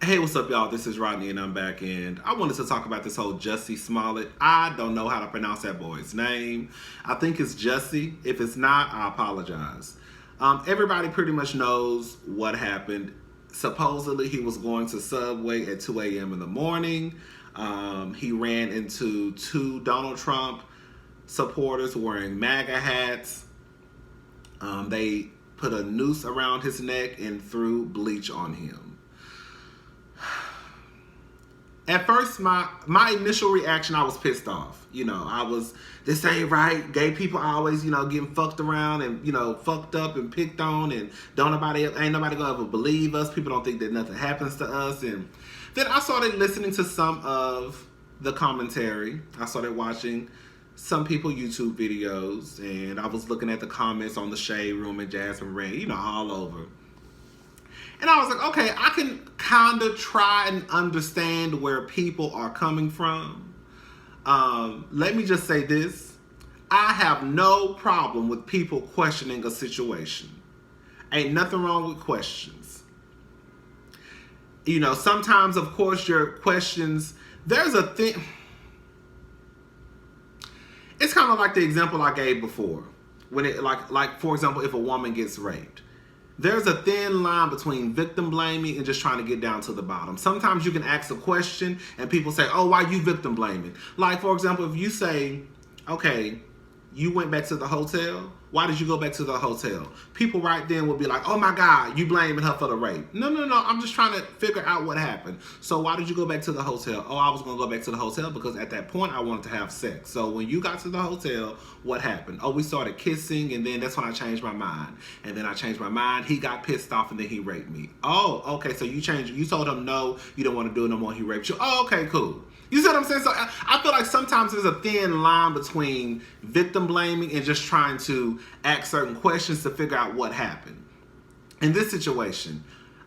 Hey, what's up, y'all? This is Rodney, and I'm back. And I wanted to talk about this whole Jussie Smollett. I don't know how to pronounce that boy's name. I think it's Jussie. If it's not, I apologize. Everybody pretty much knows what happened. Supposedly, he was going to Subway at 2 a.m. in the morning. He ran into two Donald Trump supporters wearing MAGA hats. They put a noose around his neck and threw bleach on him. At first, my initial reaction, I was pissed off. This ain't right. Gay people always, getting fucked around and, fucked up and picked on, and ain't nobody gonna ever believe us. People don't think that nothing happens to us. And then I started listening to some of the commentary. I started watching some people YouTube videos, and I was looking at the comments on the Shade Room and Jasmine Rain, all over. And I was like, okay, I can kind of try and understand where people are coming from. Let me just say this. I have no problem with people questioning a situation. Ain't nothing wrong with questions. Sometimes, of course, your questions, there's a thing. It's kind of like the example I gave before. When it, like for example, if a woman gets raped. There's a thin line between victim blaming and just trying to get down to the bottom. Sometimes you can ask a question and people say, oh, why you victim blaming? Like, for example, if you say, okay, you went back to the hotel. Why did you go back to the hotel? People right then will be like, oh my God, you blaming her for the rape. No. I'm just trying to figure out what happened. So why did you go back to the hotel? Oh, I was going to go back to the hotel because at that point I wanted to have sex. So when you got to the hotel, what happened? Oh, we started kissing, and then that's when I changed my mind. And then I changed my mind. He got pissed off and then he raped me. Oh, okay. So you changed. You told him no, you don't want to do it no more. He raped you. Oh, okay, cool. You see what I'm saying? So I feel like sometimes there's a thin line between victim blaming and just trying to ask certain questions to figure out what happened. In this situation,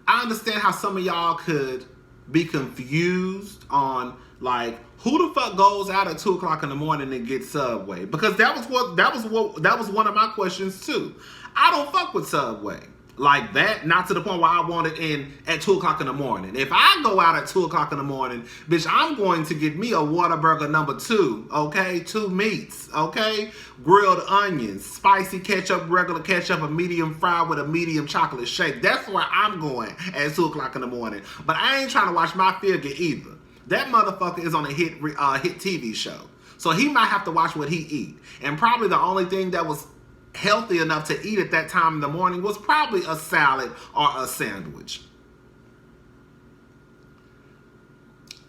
I understand how some of y'all could be confused on, like, who the fuck goes out at 2 o'clock in the morning and gets Subway? Because that was one of my questions too. I don't fuck with Subway like that, not to the point where I want it in at 2 o'clock in the morning. If I go out at 2 o'clock in the morning, bitch, I'm going to get me a Whataburger number 2, okay? 2 meats, okay? Grilled onions, spicy ketchup, regular ketchup, a medium fry with a medium chocolate shake. That's where I'm going at 2 o'clock in the morning. But I ain't trying to watch my figure either. That motherfucker is on a hit TV show. So he might have to watch what he eat. And probably the only thing that was healthy enough to eat at that time in the morning was probably a salad or a sandwich.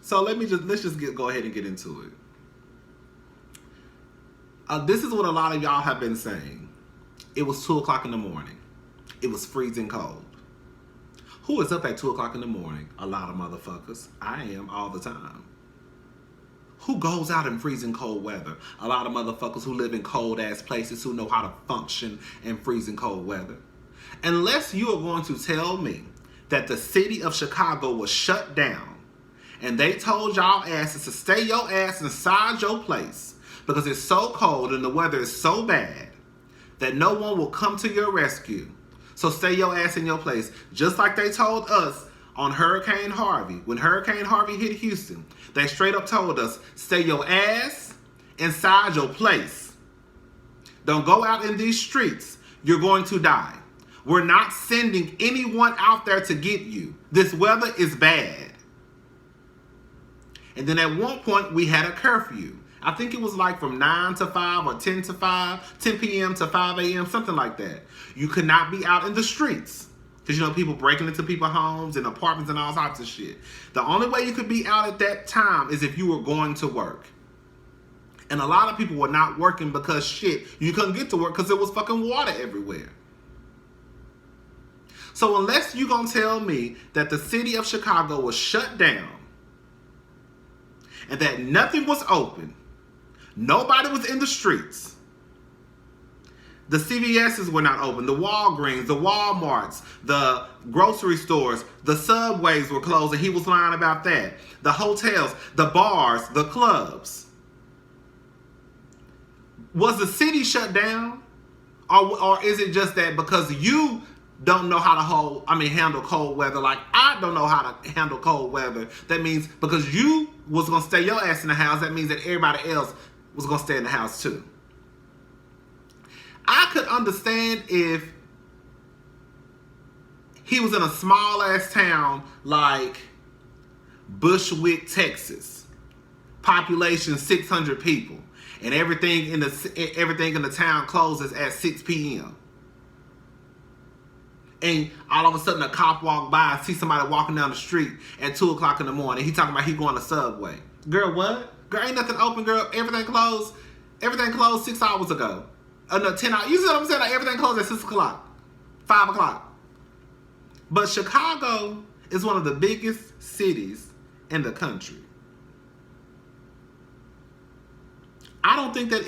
So let's just go ahead and get into it. This is what a lot of y'all have been saying. It was 2 o'clock in the morning. It was freezing cold. Who is up at 2 o'clock in the morning? A lot of motherfuckers. I am all the time. Who goes out in freezing cold weather? A lot of motherfuckers who live in cold ass places who know how to function in freezing cold weather. Unless you are going to tell me that the city of Chicago was shut down and they told y'all asses to stay your ass inside your place because it's so cold and the weather is so bad that no one will come to your rescue. So stay your ass in your place. Just like they told us on Hurricane Harvey. When Hurricane Harvey hit Houston, they straight up told us, stay your ass inside your place. Don't go out in these streets. You're going to die. We're not sending anyone out there to get you. This weather is bad. And then at one point, we had a curfew. I think it was like from 9 to 5 or 10 to 5, 10 p.m. to 5 a.m., something like that. You could not be out in the streets. Because, people breaking into people's homes and apartments and all types of shit. The only way you could be out at that time is if you were going to work. And a lot of people were not working because, shit, you couldn't get to work because there was fucking water everywhere. So unless you're going to tell me that the city of Chicago was shut down and that nothing was open, nobody was in the streets, the CVS's were not open. The Walgreens, the Walmarts, the grocery stores, the Subways were closed, and he was lying about that. The hotels, the bars, the clubs. Was the city shut down? Or is it just that because you don't know how to handle cold weather like I don't know how to handle cold weather. That means because you was gonna stay your ass in the house, that means that everybody else was gonna stay in the house too. I could understand if he was in a small ass town like Bushwick, Texas, population 600 people, and everything in the town closes at 6 p.m. And all of a sudden a cop walk by and see somebody walking down the street at 2 o'clock in the morning. He talking about he going to Subway. Girl, what? Girl, ain't nothing open, girl. Everything closed. Everything closed 6 hours ago. No, 10 hours. You see what I'm saying? Like everything closed at 6 o'clock. 5 o'clock. But Chicago is one of the biggest cities in the country. I don't think that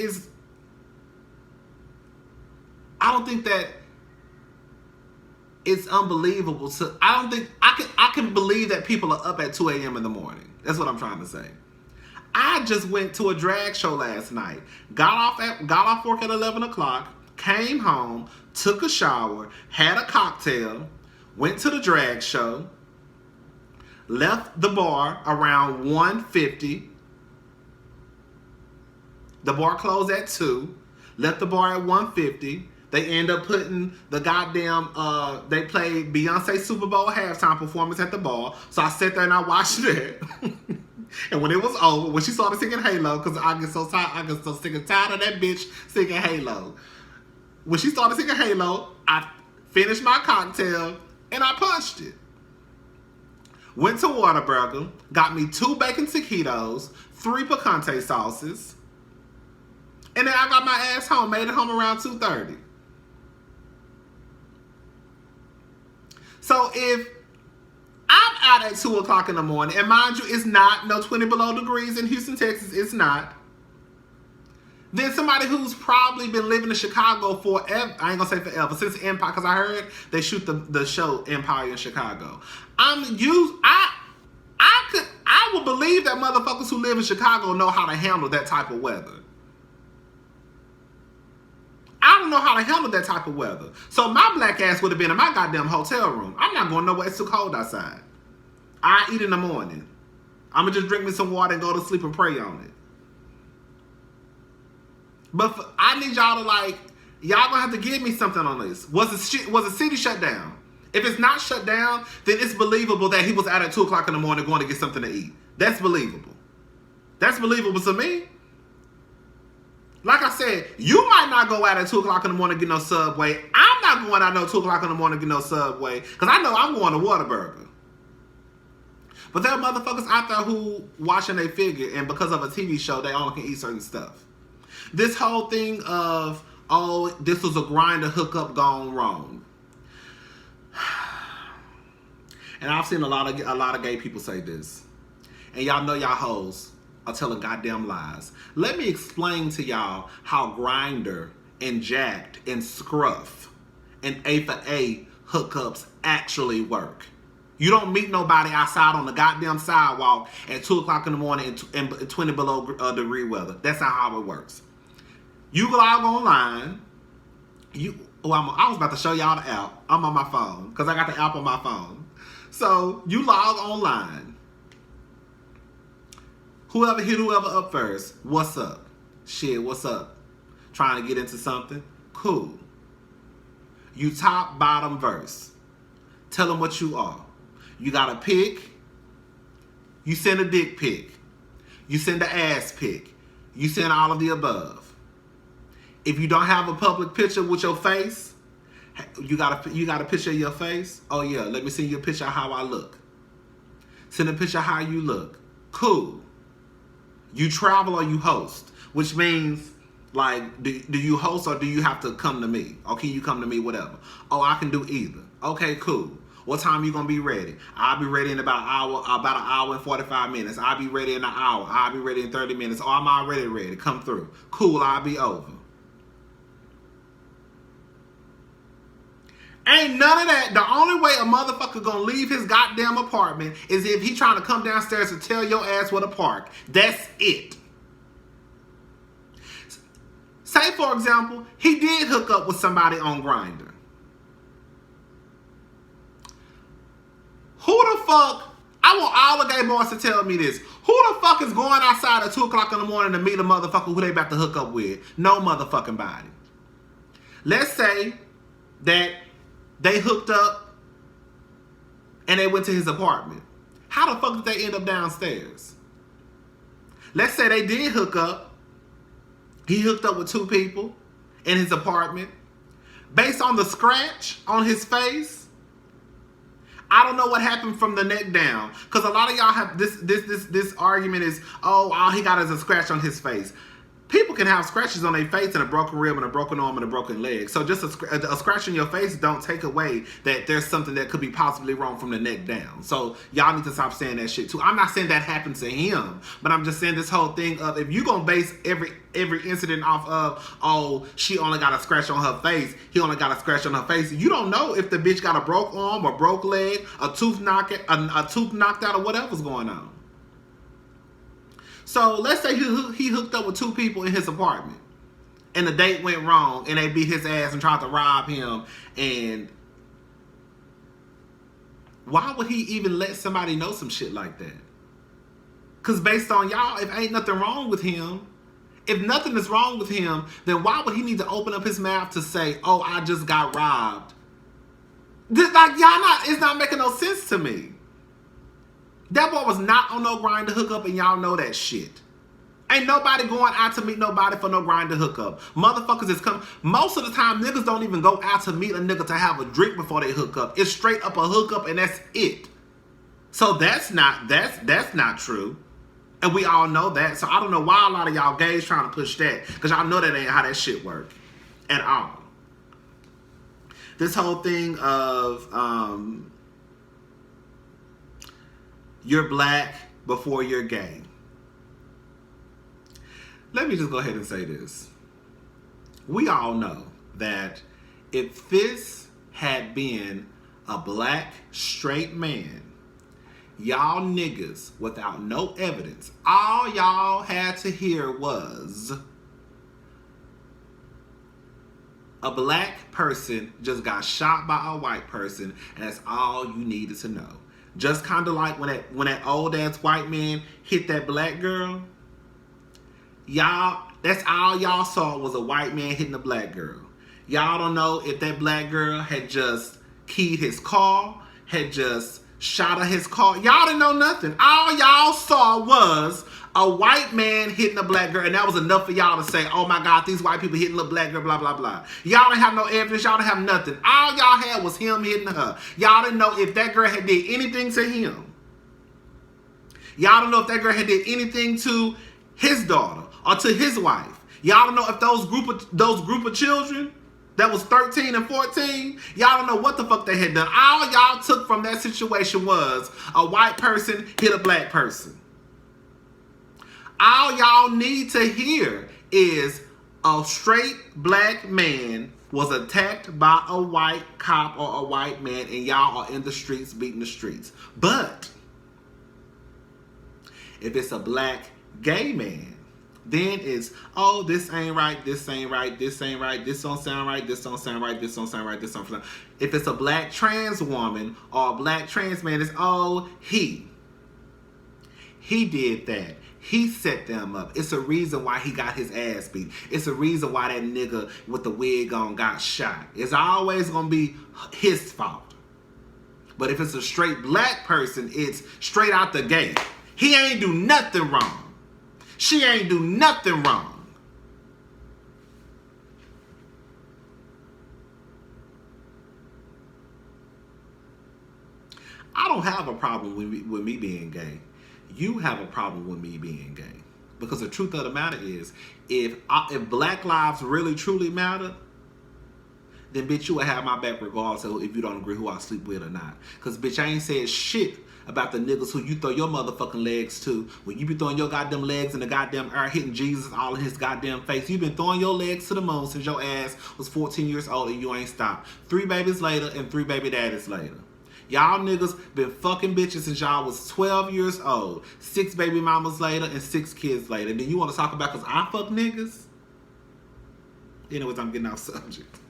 it's unbelievable I can believe that people are up at 2 a.m. in the morning. That's what I'm trying to say. I just went to a drag show last night. Got off work at 11 o'clock, came home, took a shower, had a cocktail, went to the drag show, left the bar around 1:50. The bar closed at 2. Left the bar at 1:50. They end up putting the goddamn, they played Beyonce Super Bowl halftime performance at the bar. So I sat there and I watched it. And when it was over, when she started singing Halo, because I get so sick and tired of that bitch singing Halo. When she started singing Halo, I finished my cocktail and I punched it. Went to Whataburger, got me 2 bacon taquitos, 3 picante sauces, and then I got my ass home, made it home around 2:30. So if I'm out at 2 o'clock in the morning, and mind you, it's not no 20 below degrees in Houston, Texas, it's not. Then somebody who's probably been living in Chicago forever, I ain't gonna say forever, since Empire, because I heard they shoot the show Empire in Chicago. I would believe that motherfuckers who live in Chicago know how to handle that type of weather. I don't know how to handle that type of weather. So my black ass would have been in my goddamn hotel room. I'm not going nowhere. It's too cold outside. I eat in the morning. I'm going to just drink me some water and go to sleep and pray on it. But I need y'all to y'all going to have to give me something on this. Was the city shut down? If it's not shut down, then it's believable that he was out at 2 o'clock in the morning going to get something to eat. That's believable. That's believable to me. Like I said, you might not go out at 2 o'clock in the morning to get no Subway. I'm not going out no 2 o'clock in the morning to get no Subway because I know I'm going to Whataburger. But there are motherfuckers out there who watching their figure, and because of a TV show, they only can eat certain stuff. This whole thing of, oh, this was a grinder hookup gone wrong. And I've seen a lot of gay people say this. And y'all know y'all hoes are telling goddamn lies. Let me explain to y'all how Grindr and Jacked and Scruff and A for A hookups actually work. You don't meet nobody outside on the goddamn sidewalk at 2 o'clock in the morning in 20 below degree weather. That's not how it works. You log online. I was about to show y'all the app. I'm on my phone because I got the app on my phone. So you log online. Whoever hit whoever up first. What's up? Shit, what's up? Trying to get into something? Cool. You top, bottom, verse. Tell them what you are. You got a pic. You send a dick pic. You send an ass pic. You send all of the above. If you don't have a public picture with your face, you got a picture of your face? Oh yeah, let me send you a picture of how I look. Send a picture of how you look. Cool. You travel or you host, which means, like, do you host or do you have to come to me? Or can you come to me, whatever? Oh, I can do either. Okay, cool. What time you gonna be ready? I'll be ready in about an hour and 45 minutes. I'll be ready in an hour. I'll be ready in 30 minutes. Oh, I'm already ready. Come through. Cool, I'll be over. Ain't none of that. The only way a motherfucker gonna leave his goddamn apartment is if he trying to come downstairs and tell your ass where to park. That's it. Say, for example, he did hook up with somebody on Grindr. Who the fuck? I want all the gay boys to tell me this. Who the fuck is going outside at 2 o'clock in the morning to meet a motherfucker who they about to hook up with? No motherfucking body. Let's say that they hooked up and they went to his apartment. How the fuck did they end up downstairs? Let's say they did hook up. He hooked up with 2 people in his apartment. Based on the scratch on his face, I don't know what happened from the neck down. Because a lot of y'all have this argument is, oh, all he got is a scratch on his face. People can have scratches on their face and a broken rib and a broken arm and a broken leg. So just a scratch on your face don't take away that there's something that could be possibly wrong from the neck down. So y'all need to stop saying that shit too. I'm not saying that happened to him, but I'm just saying this whole thing of, if you gonna base every incident off of, oh, she only got a scratch on her face, he only got a scratch on her face, you don't know if the bitch got a broke arm or broke leg, a tooth knocked out, or whatever's going on. So let's say he hooked up with 2 people in his apartment and the date went wrong and they beat his ass and tried to rob him. And why would he even let somebody know some shit like that? Because based on y'all, if ain't nothing wrong with him, if nothing is wrong with him, then why would he need to open up his mouth to say, oh, I just got robbed? It's not making no sense to me. That boy was not on no grind to hook up, and y'all know that shit. Ain't nobody going out to meet nobody for no grind to hook up. Motherfuckers is come. Most of the time, niggas don't even go out to meet a nigga to have a drink before they hook up. It's straight up a hookup, and that's it. So that's not true. And we all know that. So I don't know why a lot of y'all gays trying to push that, because y'all know that ain't how that shit work at all. This whole thing of you're black before you're gay. Let me just go ahead and say this. We all know that if this had been a black straight man, y'all niggas without no evidence, all y'all had to hear was a black person just got shot by a white person, and that's all you needed to know. Just kind of like when that old ass white man hit that black girl. Y'all, that's all y'all saw was a white man hitting a black girl. Y'all don't know if that black girl had just keyed his car, had just shot at his car. Y'all didn't know nothing. All y'all saw was a white man hitting a black girl, and that was enough for y'all to say, oh my God, these white people hitting a black girl, blah, blah, blah. Y'all didn't have no evidence. Y'all didn't have nothing. All y'all had was him hitting her. Y'all didn't know if that girl had did anything to him. Y'all don't know if that girl had did anything to his daughter or to his wife. Y'all don't know if those group of children that was 13 and 14, y'all don't know what the fuck they had done. All y'all took from that situation was a white person hit a black person. All y'all need to hear is a straight black man was attacked by a white cop or a white man, and y'all are in the streets beating the streets. But if it's a black gay man, then it's, oh, this ain't right, this ain't right, this ain't right, this don't sound right, this don't sound right, this don't sound right, this don't sound right. If it's a black trans woman or a black trans man, it's, oh, he did that. He set them up. It's a reason why he got his ass beat. It's a reason why that nigga with the wig on got shot. It's always going to be his fault. But if it's a straight black person, it's straight out the gate. He ain't do nothing wrong. She ain't do nothing wrong. I don't have a problem with me being gay. You have a problem with me being gay. Because the truth of the matter is, if black lives really truly matter, then bitch, you will have my back regardless of if you don't agree who I sleep with or not. Because bitch, I ain't said shit about the niggas who you throw your motherfucking legs to. When you be throwing your goddamn legs in the goddamn air, hitting Jesus all in his goddamn face. You been throwing your legs to the moon since your ass was 14 years old and you ain't stopped. 3 babies later and 3 baby daddies later. Y'all niggas been fucking bitches since y'all was 12 years old. 6 baby mamas later and 6 kids later. And then you want to talk about because I fuck niggas? Anyways, I'm getting off subject.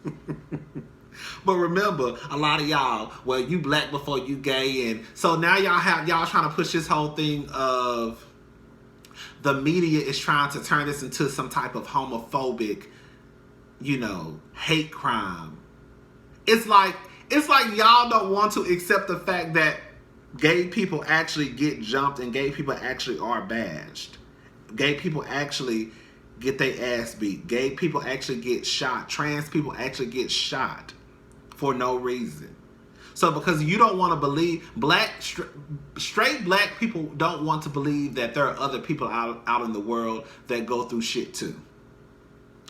But remember, a lot of y'all, well, you black before you gay, and so now y'all trying to push this whole thing of the media is trying to turn this into some type of homophobic, hate crime. It's like y'all don't want to accept the fact that gay people actually get jumped and gay people actually are bashed. Gay people actually get their ass beat. Gay people actually get shot. Trans people actually get shot for no reason. So because you don't want to believe, straight black people don't want to believe that there are other people out in the world that go through shit too.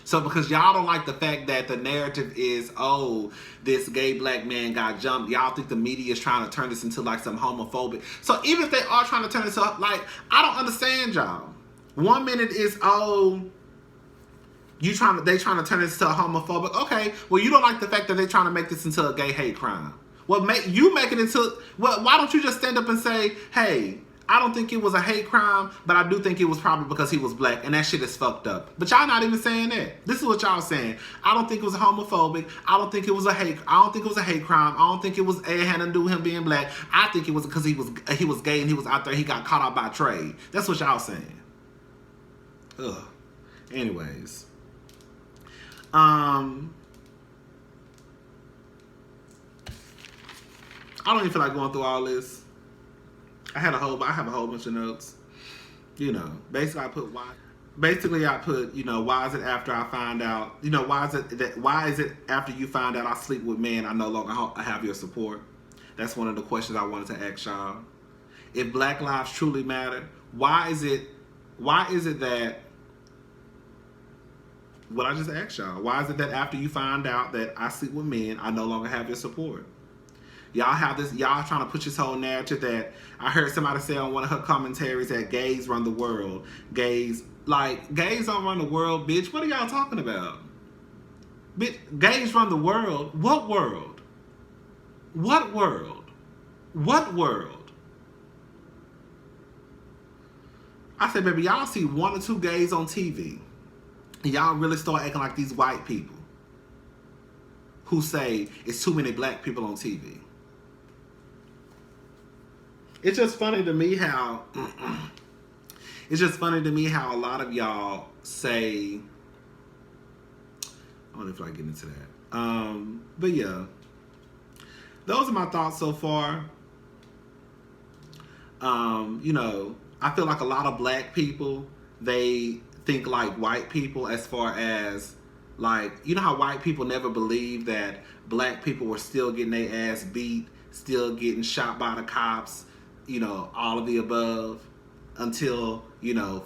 So because y'all don't like the fact that the narrative is, oh, this gay black man got jumped, y'all think the media is trying to turn this into like some homophobic. So even if they are trying to turn this up, like, I don't understand y'all. 1 minute is, oh, they trying to turn this into a homophobic. Okay, well, you don't like the fact that they're trying to make this into a gay hate crime. Well, you make it into, well, why don't you just stand up and say, hey, I don't think it was a hate crime, but I do think it was probably because he was black, and that shit is fucked up. But y'all not even saying that. This is what y'all saying. I don't think it was homophobic. I don't think it was a hate crime. I don't think it had to do with him being black. I think it was because he was gay and he was out there. He got caught out by trade. That's what y'all saying. Ugh. Anyways, I don't even feel like going through all this. I have a whole bunch of notes. Basically I put why. Basically I put, why is it after I find out, why is it after you find out I sleep with men, I no longer have your support? That's one of the questions I wanted to ask y'all. If black lives truly matter, why is it that, what I just asked y'all, why is it that after you find out that I sleep with men, I no longer have your support? Y'all trying to push this whole narrative that I heard somebody say on one of her commentaries that gays run the world. Gays don't run the world, bitch. What are y'all talking about? Bitch, gays run the world. What world? What world? What world? I said, baby, y'all see 1 or 2 gays on TV. And y'all really start acting like these white people who say it's too many black people on TV. It's just funny to me how a lot of y'all say, I don't know if I get into that. But yeah, those are my thoughts so far. I feel like a lot of black people, they think like white people as far as, like, how white people never believed that black people were still getting their ass beat, still getting shot by the cops, all of the above, until,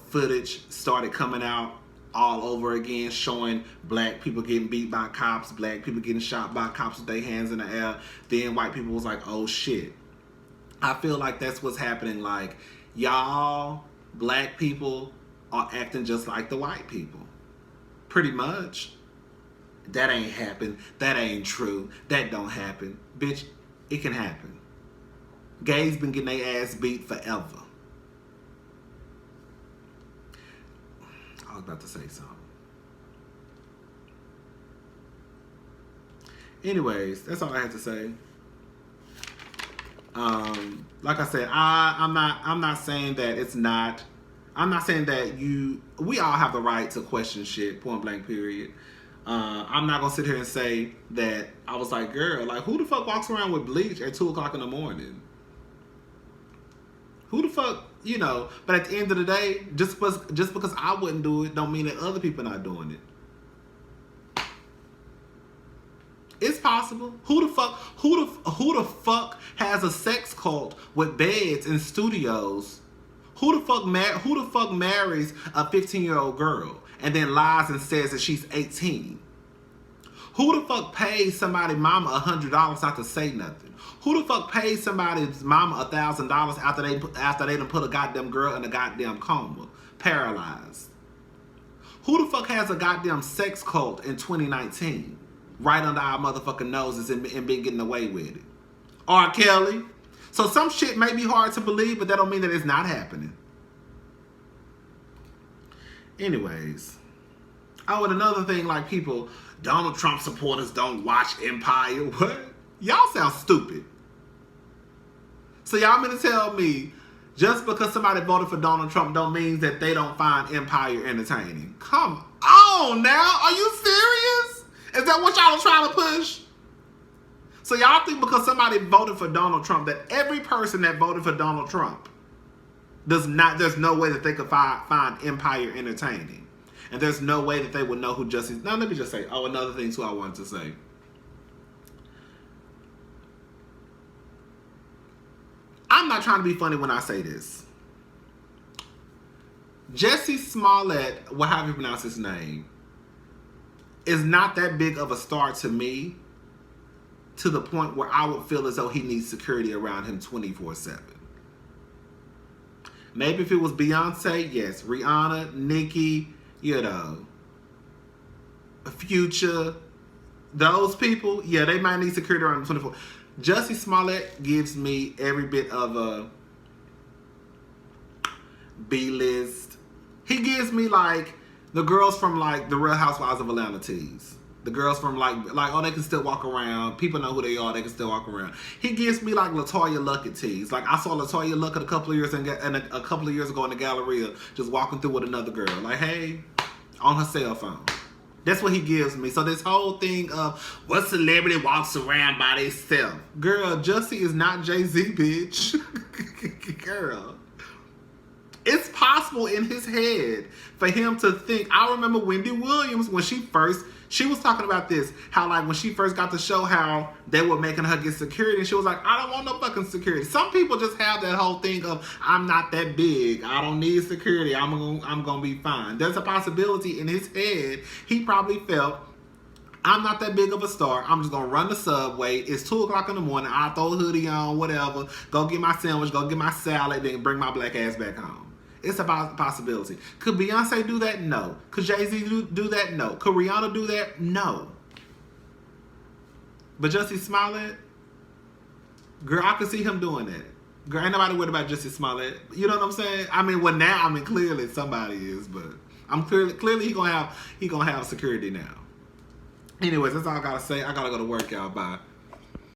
footage started coming out all over again showing black people getting beat by cops, black people getting shot by cops with their hands in the air. Then white people was like, oh shit. I feel like that's what's happening. Like, y'all, black people, are acting just like the white people. Pretty much. That ain't happen. That ain't true. That don't happen. Bitch, it can happen. Gays been getting their ass beat forever. I was about to say something. Anyways, that's all I had to say. Like I said, I'm not saying that it's not. I'm not saying that we all have the right to question shit, point blank period. I'm not gonna sit here and say that I was like, girl, like, who the fuck walks around with bleach at 2 o'clock in the morning? Who the fuck, but at the end of the day, just because I wouldn't do it don't mean that other people are not doing it. It's possible. Who the fuck has a sex cult with beds in studios? Who the fuck marries a 15-year-old girl and then lies and says that she's 18? Who the fuck pays somebody's mama $100 not to say nothing? Who the fuck pays somebody's mama $1,000 after they done put a goddamn girl in a goddamn coma, paralyzed? Who the fuck has a goddamn sex cult in 2019, right under our motherfucking noses and been getting away with it? R. Kelly. So some shit may be hard to believe, but that don't mean that it's not happening. Anyways, Oh, and another thing, like people, Donald Trump supporters don't watch Empire. What? Y'all sound stupid. So y'all mean to tell me just because somebody voted for Donald Trump don't mean that they don't find Empire entertaining? Come on now. Are you serious? Is that what y'all are trying to push? So y'all think because somebody voted for Donald Trump that every person that voted for Donald Trump there's no way that they could find Empire entertaining. And there's no way that they would know who Jussie... Now, let me just say, another thing too I wanted to say. I'm not trying to be funny when I say this. Jussie Smollett, however you pronounce his name, is not that big of a star to me to the point where I would feel as though he needs security around him 24/7. Maybe if it was Beyonce, yes. Rihanna, Nicki, Future, those people, yeah, they might need security around 24. Jussie Smollett gives me every bit of a B-list. He gives me like the girls from like the Real Housewives of Atlanta tease. The girls from like they can still walk around. People know who they are. They can still walk around. He gives me like LaToya Luckett tease. Like I saw LaToya Luckett a couple of years ago in the Galleria, just walking through with another girl. Like, hey, on her cell phone. That's what he gives me. So this whole thing of what celebrity walks around by themselves. Girl, Jussie is not Jay-Z, bitch. Girl. It's possible in his head for him to think. I remember Wendy Williams when she was talking about this, how like when she first got the show, how they were making her get security, and she was like, I don't want no fucking security. Some people just have that whole thing of, I'm not that big, I don't need security, I'm gonna be fine. There's a possibility in his head, he probably felt, I'm not that big of a star, I'm just gonna run the subway, it's 2 o'clock in the morning, I'll throw a hoodie on, whatever, go get my sandwich, go get my salad, then bring my black ass back home. It's a possibility. Could Beyonce do that? No. Could Jay-Z do that? No. Could Rihanna do that? No. But Jussie Smollett, girl, I could see him doing that. Girl, ain't nobody worried about Jussie Smollett. You know what I'm saying? I mean, well now, clearly somebody is, but I'm clearly he gonna have security now. Anyways, that's all I gotta say. I gotta go to work, y'all. Bye.